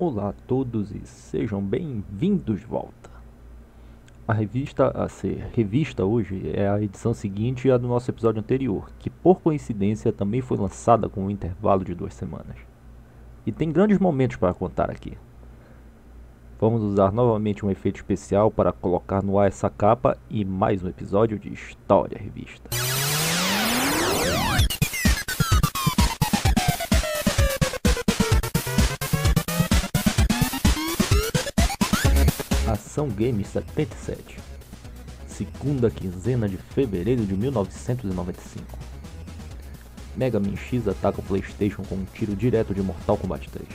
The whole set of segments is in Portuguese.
Olá a todos e sejam bem-vindos de volta. A revista a ser revista hoje é a edição seguinte à do nosso episódio anterior, que por coincidência também foi lançada com um intervalo de 2 semanas. E tem grandes momentos para contar aqui. Vamos usar novamente um efeito especial para colocar no ar essa capa e mais um episódio de História Revista. Ação Games 77, segunda quinzena de fevereiro de 1995. Mega Man X ataca o PlayStation com um tiro direto de Mortal Kombat 3.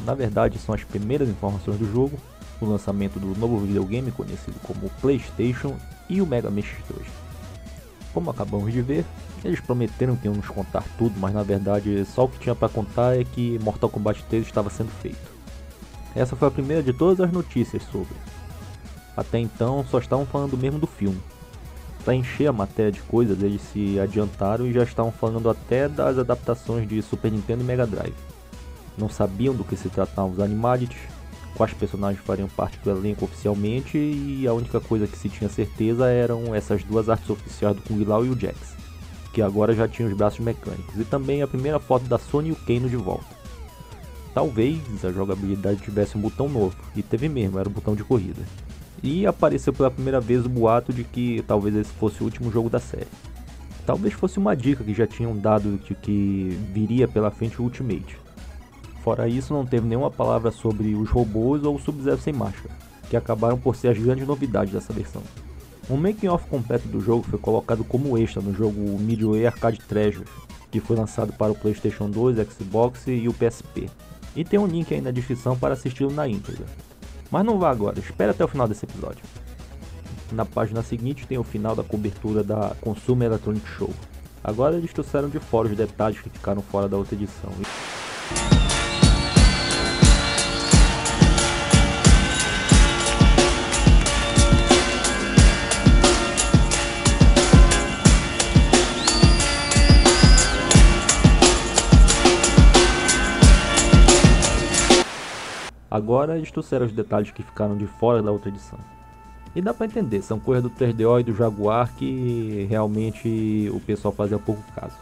Na verdade, são as primeiras informações do jogo, o lançamento do novo videogame conhecido como PlayStation e o Mega Man X2. Como acabamos de ver, eles prometeram que iam nos contar tudo, mas na verdade só o que tinha para contar é que Mortal Kombat 3 estava sendo feito. Essa foi a primeira de todas as notícias sobre. Até então só estavam falando mesmo do filme. Para encher a matéria de coisas, eles se adiantaram e já estavam falando até das adaptações de Super Nintendo e Mega Drive. Não sabiam do que se tratavam os Animalities, quais personagens fariam parte do elenco oficialmente, e a única coisa que se tinha certeza eram essas duas artes oficiais do Kung Lao e o Jax, que agora já tinham os braços mecânicos, e também a primeira foto da Sony e o Kano de volta. Talvez a jogabilidade tivesse um botão novo, e teve mesmo, era o botão de corrida. E apareceu pela primeira vez o boato de que talvez esse fosse o último jogo da série. Talvez fosse uma dica que já tinham dado de que viria pela frente o Ultimate. Fora isso, não teve nenhuma palavra sobre os robôs ou o Sub-Zero sem máscara, que acabaram por ser as grandes novidades dessa versão. Um making-off completo do jogo foi colocado como extra no jogo Midway Arcade Treasure, que foi lançado para o PlayStation 2, Xbox e o PSP. E tem um link aí na descrição para assisti-lo na íntegra. Mas não vá agora, espere até o final desse episódio. Na página seguinte tem o final da cobertura da Consumer Electronics Show. Agora eles trouxeram de fora os detalhes que ficaram fora da outra edição. Agora eles trouxeram os detalhes que ficaram de fora da outra edição. E dá pra entender, são coisas do 3DO e do Jaguar que realmente o pessoal fazia pouco caso.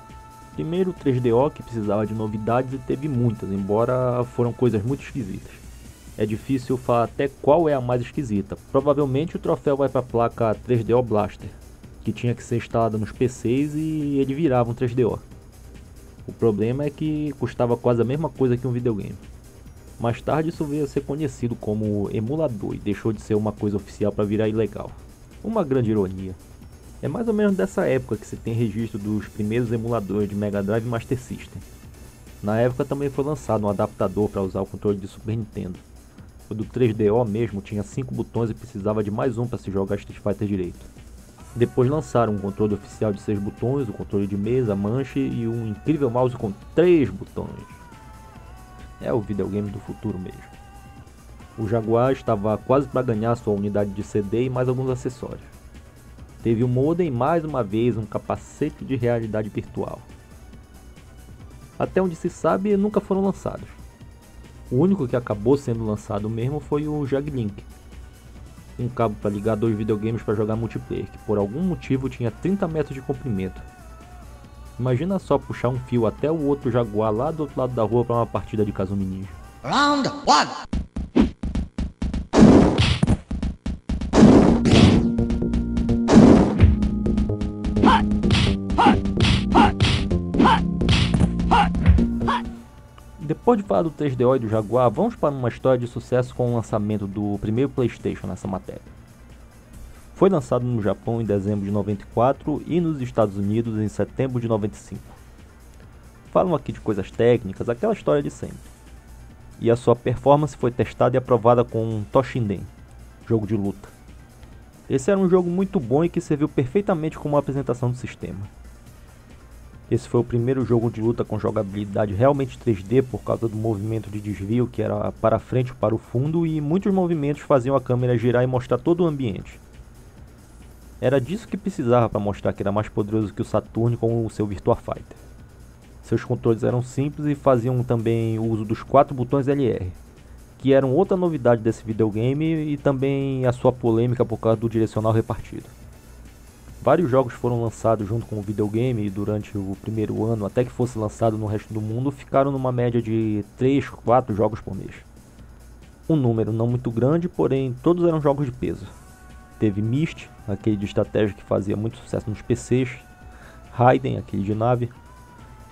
Primeiro o 3DO, que precisava de novidades e teve muitas, embora foram coisas muito esquisitas. É difícil falar até qual é a mais esquisita. Provavelmente o troféu vai pra placa 3DO Blaster, que tinha que ser instalada nos PCs e ele virava um 3DO. O problema é que custava quase a mesma coisa que um videogame. Mais tarde isso veio a ser conhecido como emulador e deixou de ser uma coisa oficial para virar ilegal. Uma grande ironia. É mais ou menos dessa época que se tem registro dos primeiros emuladores de Mega Drive e Master System. Na época também foi lançado um adaptador para usar o controle de Super Nintendo. O do 3DO mesmo tinha 5 botões e precisava de mais um para se jogar Street Fighter direito. Depois lançaram um controle oficial de 6 botões, o controle de mesa, manche e um incrível mouse com 3 botões. É o videogame do futuro mesmo. O Jaguar estava quase para ganhar sua unidade de CD e mais alguns acessórios. Teve um modem e mais uma vez um capacete de realidade virtual. Até onde se sabe, nunca foram lançados. O único que acabou sendo lançado mesmo foi o JagLink, um cabo para ligar 2 videogames para jogar multiplayer, que por algum motivo tinha 30 metros de comprimento. Imagina só puxar um fio até o outro Jaguar lá do outro lado da rua para uma partida de Kazumi Ninja. Round 1. Depois de falar do 3DO e do Jaguar, vamos para uma história de sucesso com o lançamento do primeiro PlayStation nessa matéria. Foi lançado no Japão em dezembro de 94 e nos Estados Unidos em setembro de 95. Falam aqui de coisas técnicas, aquela história de sempre. E a sua performance foi testada e aprovada com Toshinden, jogo de luta. Esse era um jogo muito bom e que serviu perfeitamente como apresentação do sistema. Esse foi o primeiro jogo de luta com jogabilidade realmente 3D por causa do movimento de desvio que era para frente ou para o fundo, e muitos movimentos faziam a câmera girar e mostrar todo o ambiente. Era disso que precisava para mostrar que era mais poderoso que o Saturn com o seu Virtua Fighter. Seus controles eram simples e faziam também uso dos 4 botões LR, que eram outra novidade desse videogame e também a sua polêmica por causa do direcional repartido. Vários jogos foram lançados junto com o videogame e durante o primeiro ano, até que fosse lançado no resto do mundo, ficaram numa média de 3, 4 jogos por mês. Um número não muito grande, porém todos eram jogos de peso. Teve Myst, aquele de estratégia que fazia muito sucesso nos PCs, Raiden, aquele de nave,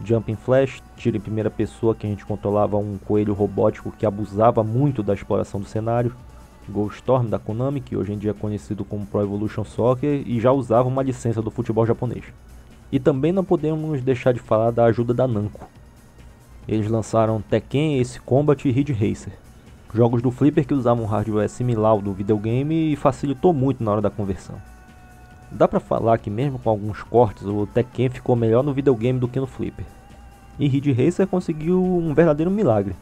Jumping Flash, tiro em primeira pessoa que a gente controlava um coelho robótico que abusava muito da exploração do cenário, Goldstorm da Konami, que hoje em dia é conhecido como Pro Evolution Soccer e já usava uma licença do futebol japonês. E também não podemos deixar de falar da ajuda da Namco. Eles lançaram Tekken, Ace Combat e Ridge Racer, jogos do Flipper que usavam um hardware similar ao do videogame e facilitou muito na hora da conversão. Dá pra falar que mesmo com alguns cortes, o Tekken ficou melhor no videogame do que no Flipper. E Ridge Racer conseguiu um verdadeiro milagre.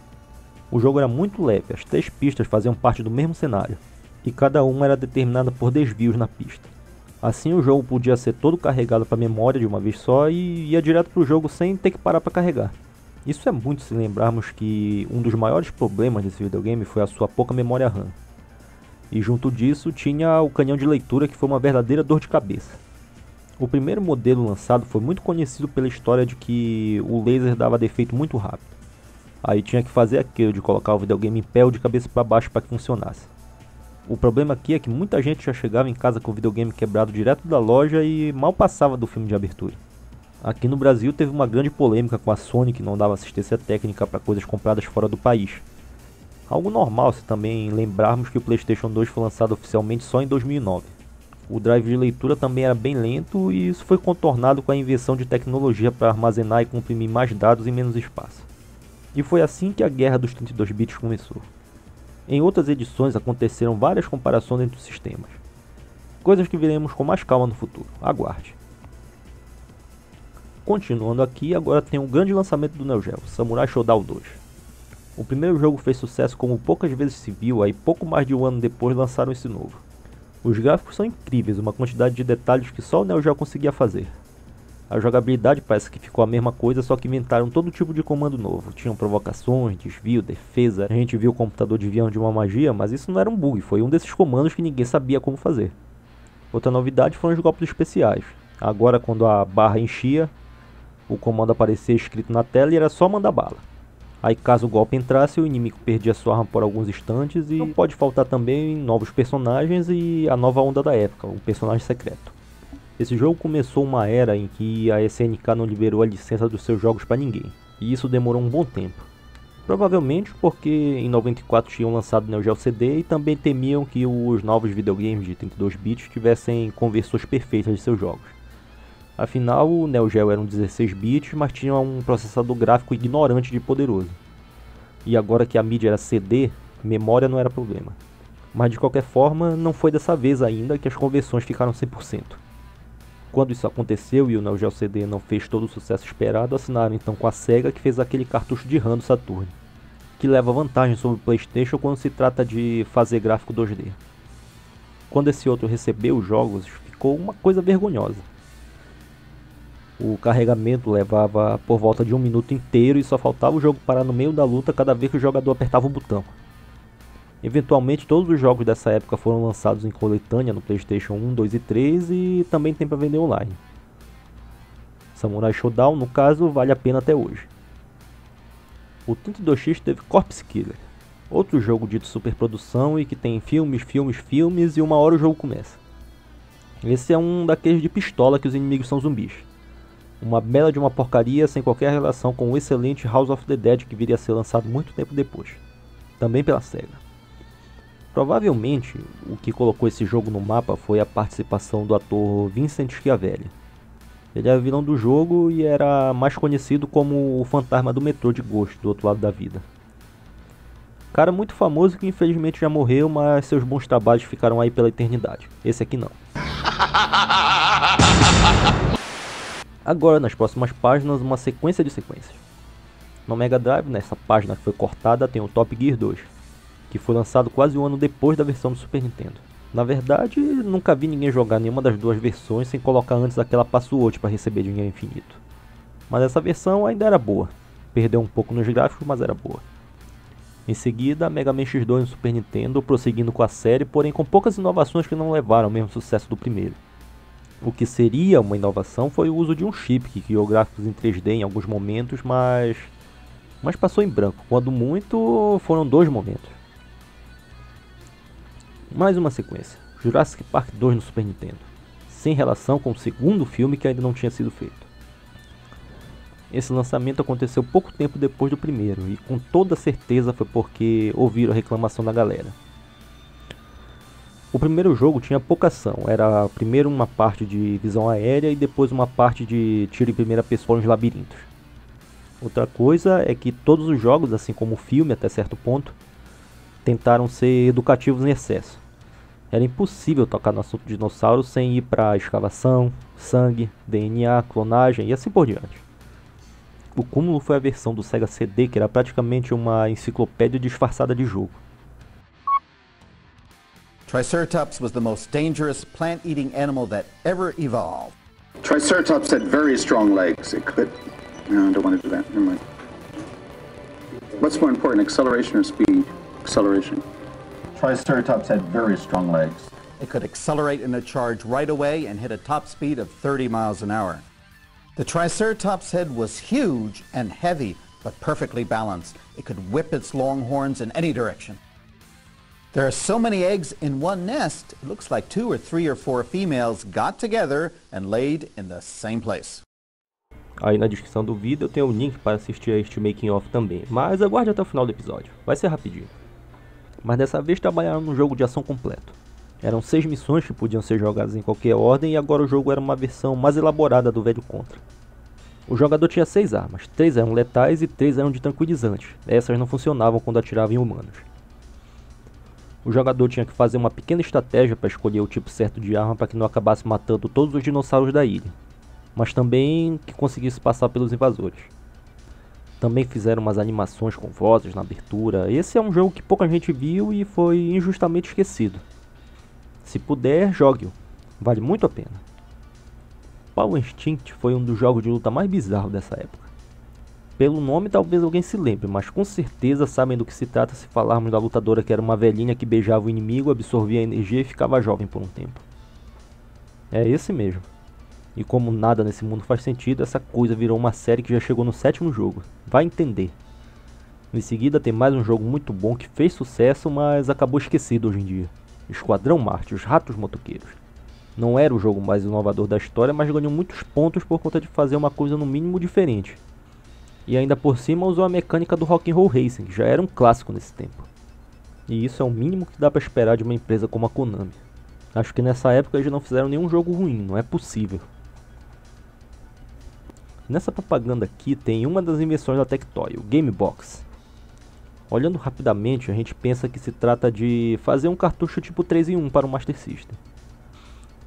O jogo era muito leve, as 3 pistas faziam parte do mesmo cenário, e cada uma era determinada por desvios na pista. Assim o jogo podia ser todo carregado para a memória de uma vez só e ia direto para o jogo sem ter que parar para carregar. Isso é muito se lembrarmos que um dos maiores problemas desse videogame foi a sua pouca memória RAM. E junto disso tinha o canhão de leitura, que foi uma verdadeira dor de cabeça. O primeiro modelo lançado foi muito conhecido pela história de que o laser dava defeito muito rápido. Aí tinha que fazer aquilo de colocar o videogame em pé ou de cabeça para baixo para que funcionasse. O problema aqui é que muita gente já chegava em casa com o videogame quebrado direto da loja e mal passava do filme de abertura. Aqui no Brasil teve uma grande polêmica com a Sony, que não dava assistência técnica para coisas compradas fora do país. Algo normal se também lembrarmos que o PlayStation 2 foi lançado oficialmente só em 2009. O drive de leitura também era bem lento e isso foi contornado com a invenção de tecnologia para armazenar e comprimir mais dados em menos espaço. E foi assim que a guerra dos 32 bits começou. Em outras edições aconteceram várias comparações entre os sistemas. Coisas que veremos com mais calma no futuro. Aguarde. Continuando aqui, agora tem um grande lançamento do Neo Geo, Samurai Shodown 2. O primeiro jogo fez sucesso como poucas vezes se viu, aí pouco mais de um ano depois lançaram esse novo. Os gráficos são incríveis, uma quantidade de detalhes que só o Neo Geo conseguia fazer. A jogabilidade parece que ficou a mesma coisa, só que inventaram todo tipo de comando novo. Tinham provocações, desvio, defesa. A gente viu o computador desviando de uma magia, mas isso não era um bug, foi um desses comandos que ninguém sabia como fazer. Outra novidade foram os golpes especiais. Agora, quando a barra enchia, o comando aparecia escrito na tela e era só mandar bala. Aí caso o golpe entrasse, o inimigo perdia sua arma por alguns instantes e não pode faltar também novos personagens e a nova onda da época, o personagem secreto. Esse jogo começou uma era em que a SNK não liberou a licença dos seus jogos para ninguém, e isso demorou um bom tempo. Provavelmente porque em 94 tinham lançado Neo Geo CD e também temiam que os novos videogames de 32 bits tivessem conversões perfeitas de seus jogos. Afinal, o Neo Geo era um 16 bits, mas tinha um processador gráfico ignorante de poderoso. E agora que a mídia era CD, memória não era problema. Mas de qualquer forma, não foi dessa vez ainda que as conversões ficaram 100%. Quando isso aconteceu e o Neo Geo CD não fez todo o sucesso esperado, assinaram então com a SEGA, que fez aquele cartucho de RAM do Saturn, que leva vantagem sobre o PlayStation quando se trata de fazer gráfico 2D. Quando esse outro recebeu os jogos, ficou uma coisa vergonhosa. O carregamento levava por volta de 1 minuto inteiro e só faltava o jogo parar no meio da luta cada vez que o jogador apertava o botão. Eventualmente todos os jogos dessa época foram lançados em coletânea no PlayStation 1, 2 e 3 e também tem para vender online. Samurai Shodown, no caso, vale a pena até hoje. O 32X teve Corpse Killer, outro jogo dito superprodução e que tem filmes e uma hora o jogo começa. Esse é um daqueles de pistola que os inimigos são zumbis. Uma bela de uma porcaria sem qualquer relação com o excelente House of the Dead que viria a ser lançado muito tempo depois, também pela SEGA. Provavelmente, o que colocou esse jogo no mapa foi a participação do ator Vincent Schiavelli. Ele era vilão do jogo e era mais conhecido como o fantasma do metrô de Ghost, do outro lado da vida. Cara muito famoso que infelizmente já morreu, mas seus bons trabalhos ficaram aí pela eternidade. Esse aqui não. Agora, nas próximas páginas, uma sequência de sequências. No Mega Drive, nessa página que foi cortada, tem o Top Gear 2. Que foi lançado quase um ano depois da versão do Super Nintendo. Na verdade, nunca vi ninguém jogar nenhuma das duas versões sem colocar antes aquela password para receber dinheiro infinito. mas essa versão ainda era boa. Perdeu um pouco nos gráficos, mas era boa. Em seguida, Mega Man X2 no Super Nintendo, prosseguindo com a série, porém com poucas inovações que não levaram ao mesmo sucesso do primeiro. O que seria uma inovação foi o uso de um chip que criou gráficos em 3D em alguns momentos, mas passou em branco, quando muito foram 2 momentos. Mais uma sequência, Jurassic Park 2 no Super Nintendo, sem relação com o segundo filme que ainda não tinha sido feito. Esse lançamento aconteceu pouco tempo depois do primeiro, e com toda certeza foi porque ouviram a reclamação da galera. O primeiro jogo tinha pouca ação, era primeiro uma parte de visão aérea e depois uma parte de tiro em primeira pessoa nos labirintos. Outra coisa é que todos os jogos, assim como o filme até certo ponto, tentaram ser educativos em excesso. Era impossível tocar no assunto de dinossauros sem ir para escavação, sangue, DNA, clonagem e assim por diante. O cúmulo foi a versão do Sega CD, que era praticamente uma enciclopédia disfarçada de jogo. Triceratops was the most dangerous plant-eating animal that ever evolved. Triceratops had very strong legs. It could... No, I don't want to do that. Never mind. What's more important, acceleration or speed? Acceleration. Triceratops had very strong legs. It could accelerate in a charge right away and hit a top speed of 30 miles an hour. The Triceratops head was huge and heavy, but perfectly balanced. It could whip its long horns in any direction. There are so many eggs in one nest, it looks like 2 or 3 or 4 females got together and laid in the same place. Aí na descrição do vídeo eu tenho o link para assistir a este making of também, mas aguarde até o final do episódio, vai ser rapidinho. Mas dessa vez trabalharam num jogo de ação completo. Eram 6 missões que podiam ser jogadas em qualquer ordem e agora o jogo era uma versão mais elaborada do velho Contra. O jogador tinha 6 armas, 3 eram letais e 3 eram de tranquilizantes, essas não funcionavam quando atiravam em humanos. O jogador tinha que fazer uma pequena estratégia para escolher o tipo certo de arma para que não acabasse matando todos os dinossauros da ilha, mas também que conseguisse passar pelos invasores. Também fizeram umas animações com vozes na abertura. Esse é um jogo que pouca gente viu e foi injustamente esquecido. Se puder, jogue-o, vale muito a pena. Power Instinct foi um dos jogos de luta mais bizarros dessa época. Pelo nome talvez alguém se lembre, mas com certeza sabem do que se trata se falarmos da lutadora que era uma velhinha que beijava o inimigo, absorvia a energia e ficava jovem por um tempo. É esse mesmo. E como nada nesse mundo faz sentido, essa coisa virou uma série que já chegou no 7º jogo. Vai entender. Em seguida tem mais um jogo muito bom que fez sucesso, mas acabou esquecido hoje em dia. Esquadrão Marte, os Ratos Motoqueiros. Não era o jogo mais inovador da história, mas ganhou muitos pontos por conta de fazer uma coisa no mínimo diferente. E ainda por cima usou a mecânica do Rock'n'Roll Racing, que já era um clássico nesse tempo. E isso é o mínimo que dá pra esperar de uma empresa como a Konami. Acho que nessa época eles não fizeram nenhum jogo ruim, não é possível. Nessa propaganda aqui tem uma das invenções da Tectoy, o Game Box. Olhando rapidamente, a gente pensa que se trata de fazer um cartucho tipo 3 em 1 para o Master System.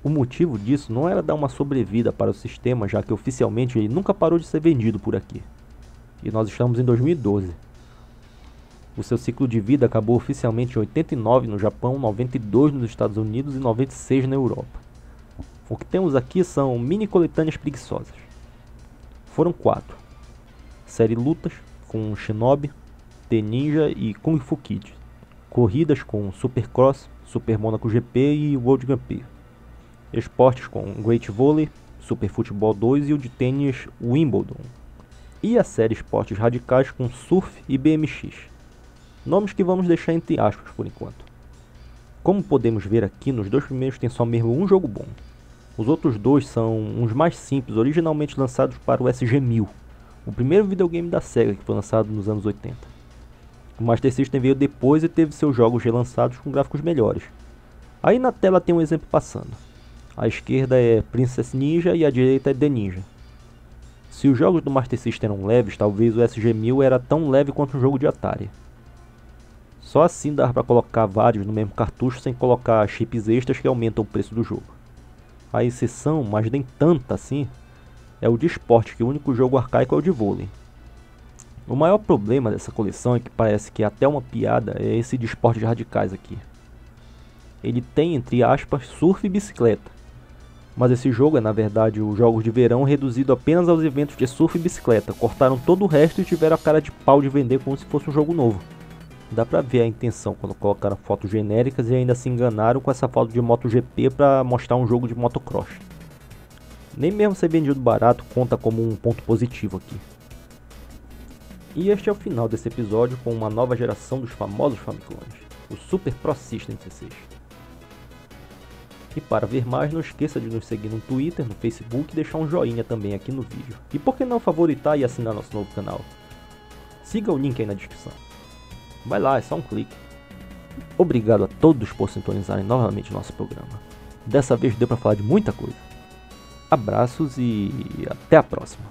O motivo disso não era dar uma sobrevida para o sistema, já que oficialmente ele nunca parou de ser vendido por aqui. E nós estamos em 2012. O seu ciclo de vida acabou oficialmente em 89 no Japão, 92 nos Estados Unidos e 96 na Europa. O que temos aqui são mini coletâneas preguiçosas. Foram 4. Série Lutas, com Shinobi, T-Ninja e Kung Fu Kid. Corridas com Supercross, Super Monaco GP e World Grand Prix. Esportes com Great Volley, Super Futebol 2 e o de tênis Wimbledon. E a série Esportes Radicais com Surf e BMX. Nomes que vamos deixar entre aspas por enquanto. Como podemos ver aqui, nos 2 primeiros tem só mesmo um jogo bom. Os outros 2 são uns mais simples, originalmente lançados para o SG-1000, o primeiro videogame da Sega que foi lançado nos anos 80. O Master System veio depois e teve seus jogos relançados com gráficos melhores. Aí na tela tem um exemplo passando. A esquerda é Princess Ninja e a direita é The Ninja. Se os jogos do Master System eram leves, talvez o SG-1000 era tão leve quanto um jogo de Atari. Só assim dá para colocar vários no mesmo cartucho sem colocar chips extras que aumentam o preço do jogo. A exceção, mas nem tanta assim, é o de esporte, que o único jogo arcaico é o de vôlei. O maior problema dessa coleção é que parece que até uma piada é esse de esportes radicais aqui. Ele tem, entre aspas, surf e bicicleta. Mas esse jogo é na verdade os jogos de verão reduzido apenas aos eventos de surf e bicicleta. Cortaram todo o resto e tiveram a cara de pau de vender como se fosse um jogo novo. Dá pra ver a intenção quando colocaram fotos genéricas e ainda se enganaram com essa foto de MotoGP pra mostrar um jogo de motocross. Nem mesmo ser vendido barato conta como um ponto positivo aqui. E este é o final desse episódio com uma nova geração dos famosos Famiclones, o Super Pro System C6. E para ver mais, não esqueça de nos seguir no Twitter, no Facebook e deixar um joinha também aqui no vídeo. E por que não favoritar e assinar nosso novo canal? Siga o link aí na descrição. Vai lá, é só um clique. Obrigado a todos por sintonizarem novamente nosso programa. Dessa vez deu para falar de muita coisa. Abraços e até a próxima.